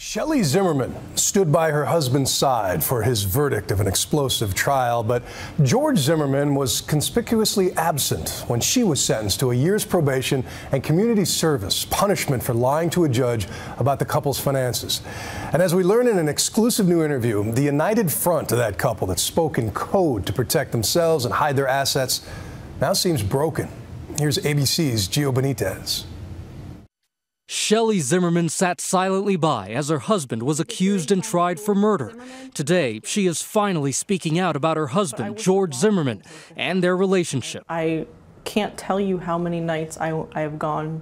Shelley Zimmerman stood by her husband's side for his verdict of an explosive trial, but George Zimmerman was conspicuously absent when she was sentenced to a year's probation and community service punishment for lying to a judge about the couple's finances. And as we learn in an exclusive new interview, the united front of that couple that spoke in code to protect themselves and hide their assets now seems broken. Here's ABC's Gio Benitez. Shelley Zimmerman sat silently by as her husband was accused and tried for murder. Today, she is finally speaking out about her husband, George Zimmerman, and their relationship. I can't tell you how many nights I have gone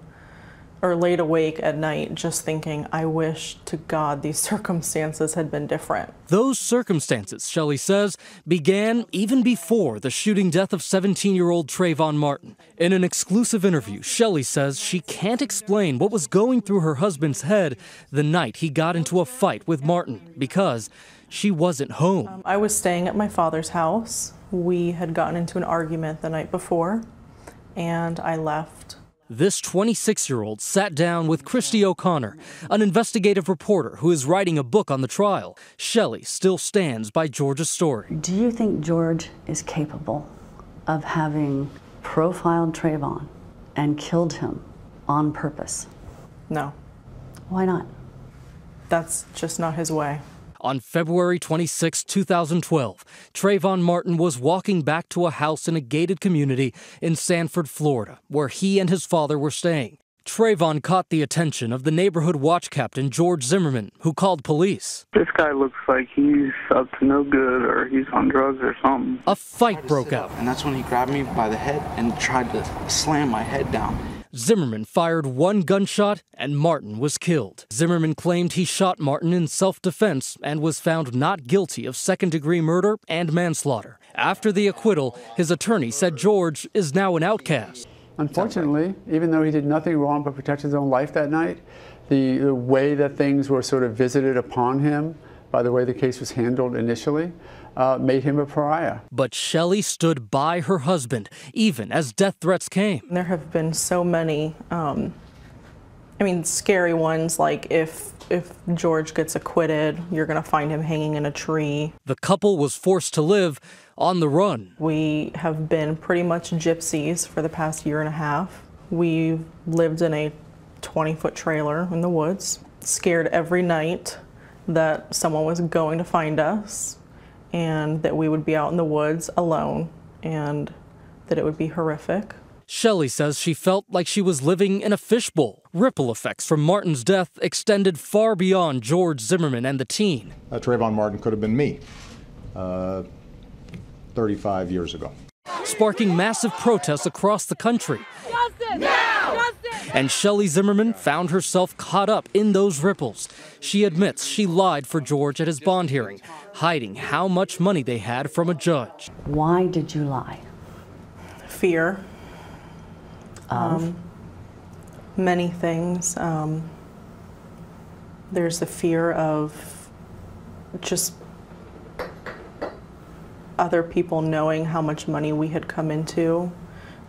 or laid awake at night just thinking, I wish to God these circumstances had been different. Those circumstances, Shelley says, began even before the shooting death of 17-year-old Trayvon Martin. In an exclusive interview, Shelley says she can't explain what was going through her husband's head the night he got into a fight with Martin because she wasn't home. I was staying at my father's house. We had gotten into an argument the night before, and I left. This 26-year-old sat down with Christy O'Connor, an investigative reporter who is writing a book on the trial. Shelley still stands by George's story. Do you think George is capable of having profiled Trayvon and killed him on purpose? No. Why not? That's just not his way. On February 26, 2012, Trayvon Martin was walking back to a house in a gated community in Sanford, Florida, where he and his father were staying. Trayvon caught the attention of the neighborhood watch captain, George Zimmerman, who called police. This guy looks like he's up to no good or he's on drugs or something. A fight broke out. And that's when he grabbed me by the head and tried to slam my head down. Zimmerman fired one gunshot and Martin was killed. Zimmerman claimed he shot Martin in self-defense and was found not guilty of second-degree murder and manslaughter. After the acquittal, his attorney said George is now an outcast. Unfortunately, even though he did nothing wrong but protect his own life that night, the way that things were sort of visited upon him by the way the case was handled initially made him a pariah. But Shelley stood by her husband, even as death threats came. There have been so many, scary ones, like if George gets acquitted, you're going to find him hanging in a tree. The couple was forced to live on the run. We have been pretty much gypsies for the past year and a half. We've lived in a 20-foot trailer in the woods, scared every night that someone was going to find us and that we would be out in the woods alone and that it would be horrific. Shelley says she felt like she was living in a fishbowl. Ripple effects from Martin's death extended far beyond George Zimmerman and the teen. Trayvon Martin could have been me 35 years ago. Sparking massive protests across the country. Justice! Now! Justice! And Shelley Zimmerman found herself caught up in those ripples. She admits she lied for George at his bond hearing, hiding how much money they had from a judge. Why did you lie? Fear. Of? Many things. There's the fear of just other people knowing how much money we had come into,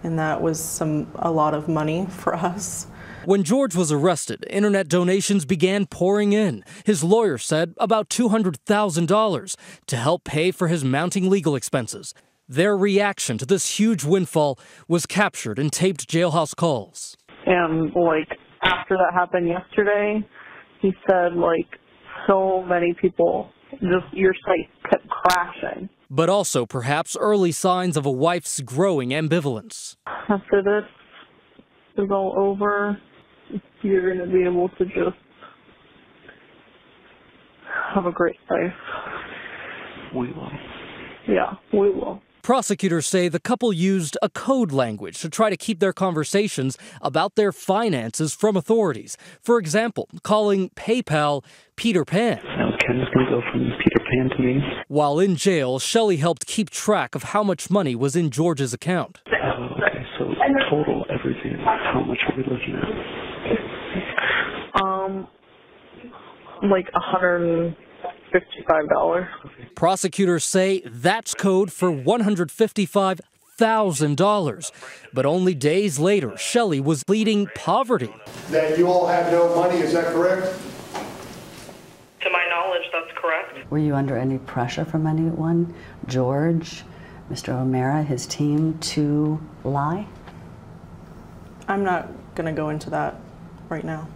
and that was a lot of money for us. When George was arrested, internet donations began pouring in. His lawyer said about $200,000 to help pay for his mounting legal expenses. Their reaction to this huge windfall was captured in taped jailhouse calls. And after that happened yesterday, he said so many people, just your site kept crashing. But also perhaps early signs of a wife's growing ambivalence. After this is all over, you're going to be able to just have a great life. We will. Yeah, we will. Prosecutors say the couple used a code language to try to keep their conversations about their finances from authorities. For example, calling PayPal Peter Pan. Ken's going to go from Peter Pan to me. While in jail, Shelley helped keep track of how much money was in George's account. Okay, so total everything, how much are we looking at? $155. Prosecutors say that's code for $155,000. But only days later, Shelley was pleading poverty. That you all have no money, is that correct? knowledge, that's correct. Were you under any pressure from anyone, George, Mr. O'Mara, his team, to lie? I'm not going to go into that right now.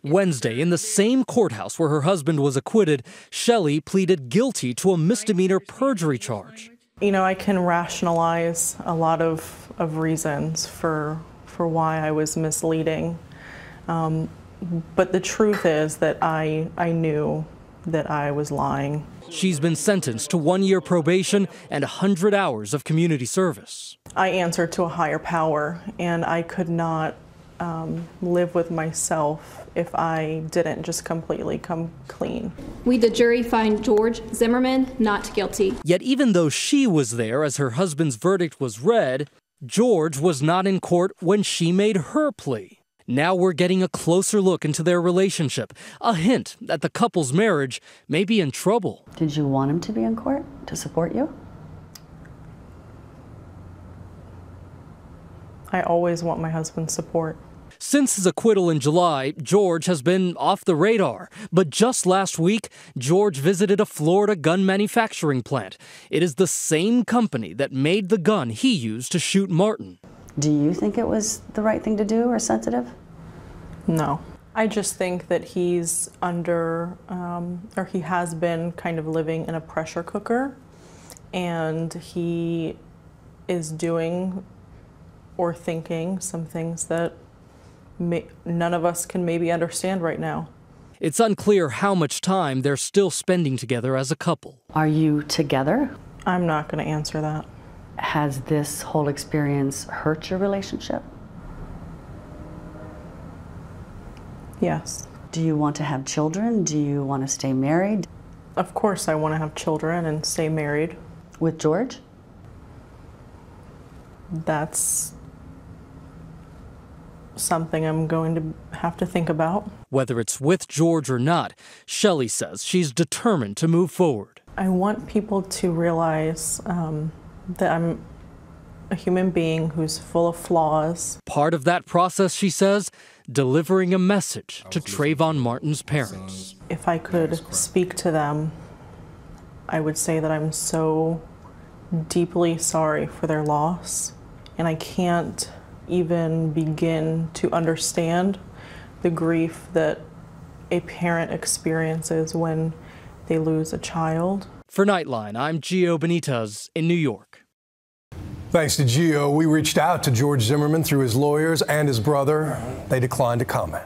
Wednesday, in the same courthouse where her husband was acquitted, Shelley pleaded guilty to a misdemeanor perjury charge. You know, I can rationalize a lot of reasons for why I was misleading. But the truth is that I knew that I was lying. She's been sentenced to 1-year probation and 100 hours of community service. I answered to a higher power, and I could not live with myself if I didn't just completely come clean. We, the jury, find George Zimmerman not guilty. Yet even though she was there as her husband's verdict was read, George was not in court when she made her plea. Now we're getting a closer look into their relationship, a hint that the couple's marriage may be in trouble. Did you want him to be in court to support you? I always want my husband's support. Since his acquittal in July, George has been off the radar. But just last week, George visited a Florida gun manufacturing plant. It is the same company that made the gun he used to shoot Martin. Do you think it was the right thing to do or sensitive? No. I just think that he's under, or he has been kind of living in a pressure cooker, and he is doing or thinking some things that none of us can maybe understand right now. It's unclear how much time they're still spending together as a couple. Are you together? I'm not going to answer that. Has this whole experience hurt your relationship? Yes. Do you want to have children? Do you want to stay married? Of course I want to have children and stay married. With George? That's something I'm going to have to think about. Whether it's with George or not, Shelley says she's determined to move forward. I want people to realize that I'm a human being who's full of flaws. Part of that process, she says, delivering a message to Trayvon Martin's parents. If I could speak to them, I would say that I'm so deeply sorry for their loss, and I can't even begin to understand the grief that a parent experiences when they lose a child. For Nightline, I'm Gio Benitez in New York. Thanks to Gio. We reached out to George Zimmerman through his lawyers and his brother. They declined to comment.